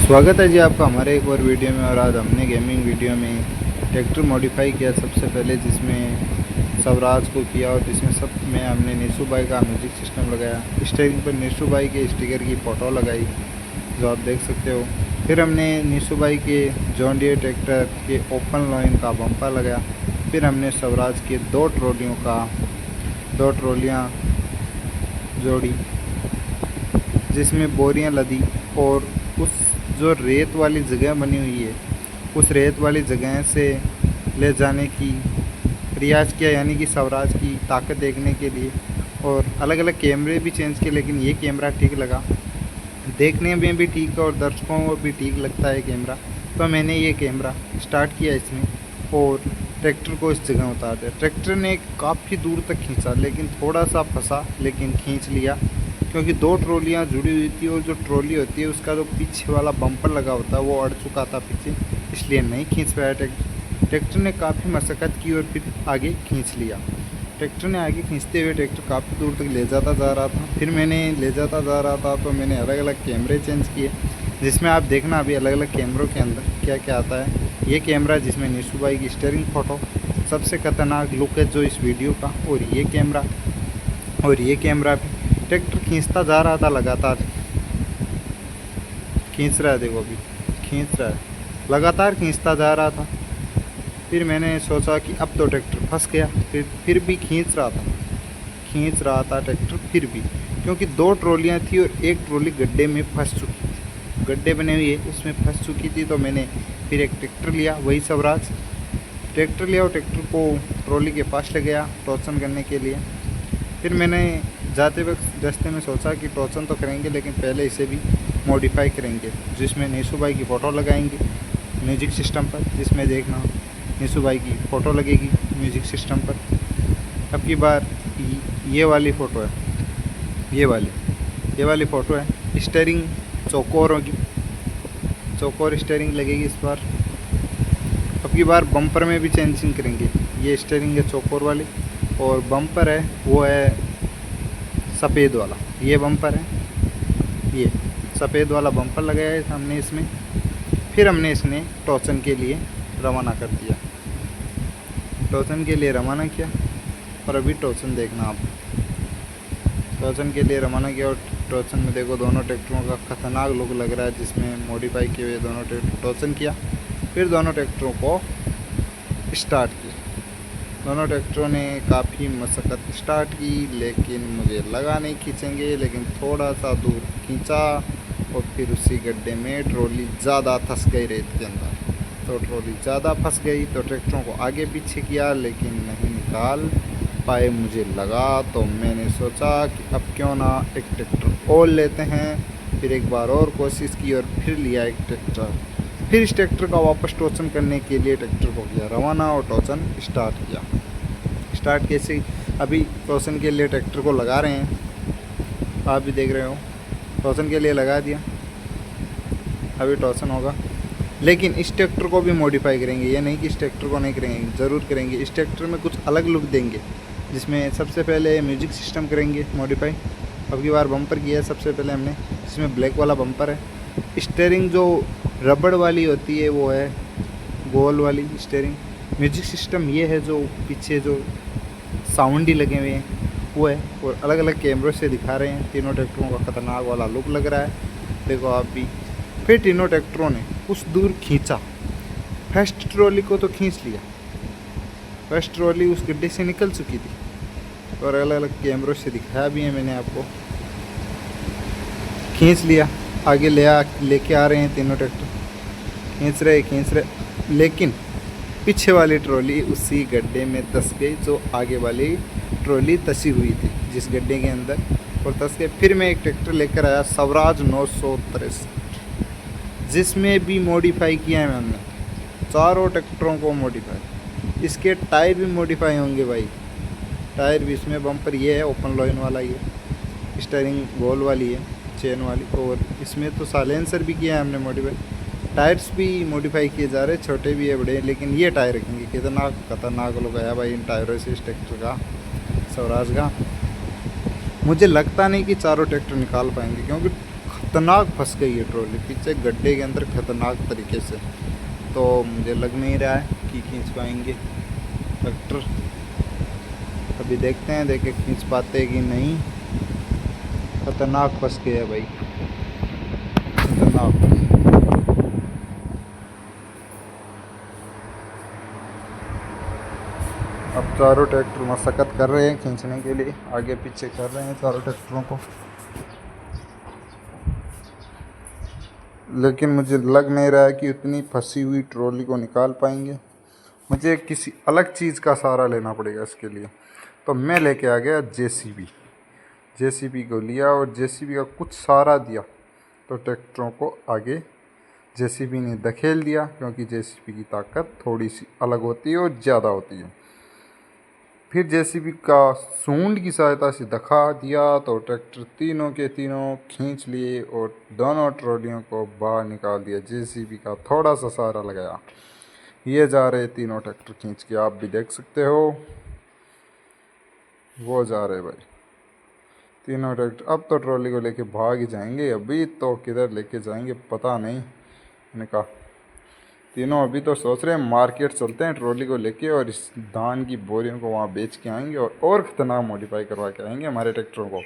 स्वागत है जी आपका हमारे एक और वीडियो में। और आज हमने गेमिंग वीडियो में ट्रैक्टर मॉडिफाई किया सबसे पहले, जिसमें स्वराज को किया और जिसमें सब में हमने नीशू भाई का म्यूजिक सिस्टम लगाया। स्टीयरिंग पर नीशू भाई के स्टिकर की फ़ोटो लगाई जो आप देख सकते हो। फिर हमने नीशू भाई के जॉन डियर ट्रैक्टर के ओपन लाइन का बम्पर लगाया। फिर हमने स्वराज के दो ट्रॉलियाँ जोड़ी जिसमें बोरियां लदी और उस जो रेत वाली जगह बनी हुई है उस रेत वाली जगह से ले जाने की प्रयास किया, यानी कि स्वराज की ताकत देखने के लिए। और अलग अलग कैमरे भी चेंज किए, लेकिन ये कैमरा ठीक लगा, देखने में भी ठीक है और दर्शकों को भी ठीक लगता है कैमरा। तो मैंने ये कैमरा स्टार्ट किया इसमें और ट्रैक्टर को इस जगह उतार दिया। ट्रैक्टर ने काफ़ी दूर तक खींचा, लेकिन थोड़ा सा फंसा, लेकिन खींच लिया क्योंकि दो ट्रॉलियाँ जुड़ी हुई थी और जो ट्रॉली होती है उसका जो पीछे वाला बम्पर लगा होता है वो अड़ चुका था पीछे, इसलिए नहीं खींच पाया ट्रैक्टर ने काफ़ी मशक्क़त की और फिर आगे खींच लिया। ट्रैक्टर ने आगे खींचते हुए ट्रैक्टर काफ़ी दूर तक ले जाता जा रहा था। फिर मैंने ले जाता जा रहा था तो मैंने अलग अलग कैमरे चेंज किए, जिसमें आप देखना अभी अलग अलग कैमरों के अंदर क्या क्या आता है। ये कैमरा जिसमें नीशू भाई की स्टीयरिंग फ़ोटो सबसे ख़तरनाक लुक है जो इस वीडियो का, और ये कैमरा भी ट्रैक्टर खींचता जा रहा था, लगातार खींच रहा है, देखो अभी खींच रहा है, लगातार खींचता जा रहा था। फिर मैंने सोचा कि अब तो ट्रैक्टर फंस गया, फिर भी खींच रहा था ट्रैक्टर फिर भी, क्योंकि दो ट्रॉलियाँ थी और एक ट्रॉली गड्ढे में फंस चुकी थी, गड्ढे बने हुए उसमें फंस चुकी थी। तो मैंने फिर एक ट्रैक्टर लिया, वही स्वराज ट्रैक्टर लिया और ट्रैक्टर को ट्रॉली के पास ले गया टॉर्चन करने के लिए। फिर मैंने जाते वक्त रास्ते में सोचा कि टॉर्चन तो करेंगे, लेकिन पहले इसे भी मॉडिफाई करेंगे, जिसमें नीशू भाई की फ़ोटो लगाएंगे म्यूजिक सिस्टम पर, जिसमें देखना नीशू भाई की फ़ोटो लगेगी म्यूजिक सिस्टम पर। अब की बार ये वाली फ़ोटो है, ये वाली फ़ोटो है। स्टीयरिंग चौकोर होगी, चौकोर स्टीयरिंग लगेगी इस बार। अब की बार बम्पर में भी चेंजिंग करेंगे। ये स्टीयरिंग है चौकोर वाली और बम्पर है वो है सफ़ेद वाला, ये बम्पर है, ये सफ़ेद वाला बम्पर लगाया है हमने इसमें। फिर हमने इसने टॉर्चन के लिए रवाना कर दिया, टॉर्चन के लिए रवाना किया। और अभी टॉर्चन देखना आप, टॉर्चन के लिए रवाना किया और टॉर्चन में देखो दोनों ट्रैक्टरों का ख़तरनाक लुक लग रहा है, जिसमें मॉडिफाई किए हुए दोनों ट्रैक्टर टॉर्चन किया। फिर दोनों ट्रैक्टरों को स्टार्ट किया। दोनों ट्रैक्टरों ने काफ़ी मशक्क़त स्टार्ट की, लेकिन मुझे लगा नहीं खींचेंगे, लेकिन थोड़ा सा दूर खींचा और फिर उसी गड्ढे में ट्रॉली ज़्यादा फंस गई रेत के अंदर। तो ट्रॉली ज़्यादा फंस गई तो ट्रैक्टरों को आगे पीछे किया, लेकिन नहीं निकाल पाए मुझे लगा। तो मैंने सोचा कि अब क्यों ना एक ट्रैक्टर और लेते हैं। फिर एक बार और कोशिश की और फिर लिया एक ट्रैक्टर। फिर इस ट्रैक्टर का वापस टॉर्चन करने के लिए ट्रैक्टर को किया रवाना और टॉर्चन स्टार्ट किया। स्टार्ट कैसे, अभी टॉर्चन के लिए ट्रैक्टर को लगा रहे हैं, आप भी देख रहे हो, टॉर्चन के लिए लगा दिया। अभी टॉर्चन होगा, लेकिन इस ट्रैक्टर को भी मॉडिफाई करेंगे, ये नहीं कि इस ट्रैक्टर को नहीं करेंगे, ज़रूर करेंगे। इस ट्रैक्टर में कुछ अलग लुक देंगे, जिसमें सबसे पहले म्यूजिक सिस्टम करेंगे मॉडिफाई। अब की बार बम्पर किया है सबसे पहले हमने, जिसमें ब्लैक वाला बम्पर है। स्टीयरिंग जो रबड़ वाली होती है वो है गोल वाली स्टीयरिंग। म्यूजिक सिस्टम ये है जो पीछे जो साउंड ही लगे हुए हैं वो है, और अलग अलग कैमरों से दिखा रहे हैं। तीनों ट्रैक्टरों का ख़तरनाक वाला लुक लग रहा है, देखो आप भी। फिर तीनों ट्रैक्टरों ने कुछ दूर खींचा, फर्स्ट ट्रॉली को तो खींच लिया, फर्स्ट ट्रॉली उस गड्ढे से निकल चुकी थी, और अलग अलग कैमरों से दिखाया भी है मैंने आपको। खींच लिया, आगे लेके आ रहे हैं तीनों ट्रैक्टर, खींच रहे, लेकिन पीछे वाली ट्रॉली उसी गड्ढे में दस गई जो आगे वाली ट्रॉली तसी हुई थी जिस गड्ढे के अंदर, और दस गए। फिर मैं एक ट्रैक्टर लेकर आया स्वराज 963, जिसमें भी मॉडिफाई किया है मैंने, चारों ट्रैक्टरों को मॉडिफाई। इसके टायर भी मॉडिफाई होंगे भाई, टायर भी इसमें, बम्पर ये है ओपन लाइन वाला, ये स्टीयरिंग गोल वाली है चेन वाली, और इसमें तो साइलेंसर भी किया है हमने मॉडिफाई। टायर्स भी मॉडिफाई किए जा रहे हैं, छोटे भी है बड़े हैं, लेकिन ये टायर रखेंगे। कितना खतरनाक लुक आया भाई इन टायरों से इस ट्रैक्टर का, स्वराज का। मुझे लगता नहीं कि चारों ट्रैक्टर निकाल पाएंगे, क्योंकि खतरनाक फंस गई है ट्रॉली पीछे गड्ढे के अंदर खतरनाक तरीके से। तो मुझे लग नहीं रहा है कि खींच पाएंगे ट्रैक्टर। अभी देखते हैं, देखे खींच पाते कि नहीं। खतरनाक फंस गया भाई, खतरनाक। अब चारों ट्रैक्टर मशक्कत कर रहे हैं खींचने के लिए, आगे पीछे कर रहे हैं चारों ट्रैक्टरों को, लेकिन मुझे लग नहीं रहा है कि उतनी फंसी हुई ट्रॉली को निकाल पाएंगे। मुझे किसी अलग चीज़ का सहारा लेना पड़ेगा इसके लिए। तो मैं लेके आ गया जेसीबी। जेसीबी को लिया और जेसीबी का कुछ सहारा दिया तो ट्रैक्टरों को आगे जेसीबी ने धकेल दिया, क्योंकि जेसीबी की ताकत थोड़ी सी अलग होती है और ज़्यादा होती है। फिर जेसीबी का सूंड की सहायता से धक्का दिया तो ट्रैक्टर तीनों के तीनों खींच लिए और दोनों ट्रॉलियों को बाहर निकाल दिया। जेसीबी का थोड़ा सा सहारा लगाया, ये जा रहे तीनों ट्रैक्टर खींच के, आप भी देख सकते हो वो जा रहे भाई तीनों ट्रैक्टर। अब तो ट्रॉली को लेके भाग ही जाएंगे, अभी तो किधर लेके जाएंगे पता नहीं। मैंने कहा तीनों अभी तो सोच रहे हैं मार्केट चलते हैं ट्रॉली को लेके और इस धान की बोरियों को वहाँ बेच के आएंगे और खतरनाक मॉडिफाई करवा के आएंगे हमारे ट्रैक्टरों को।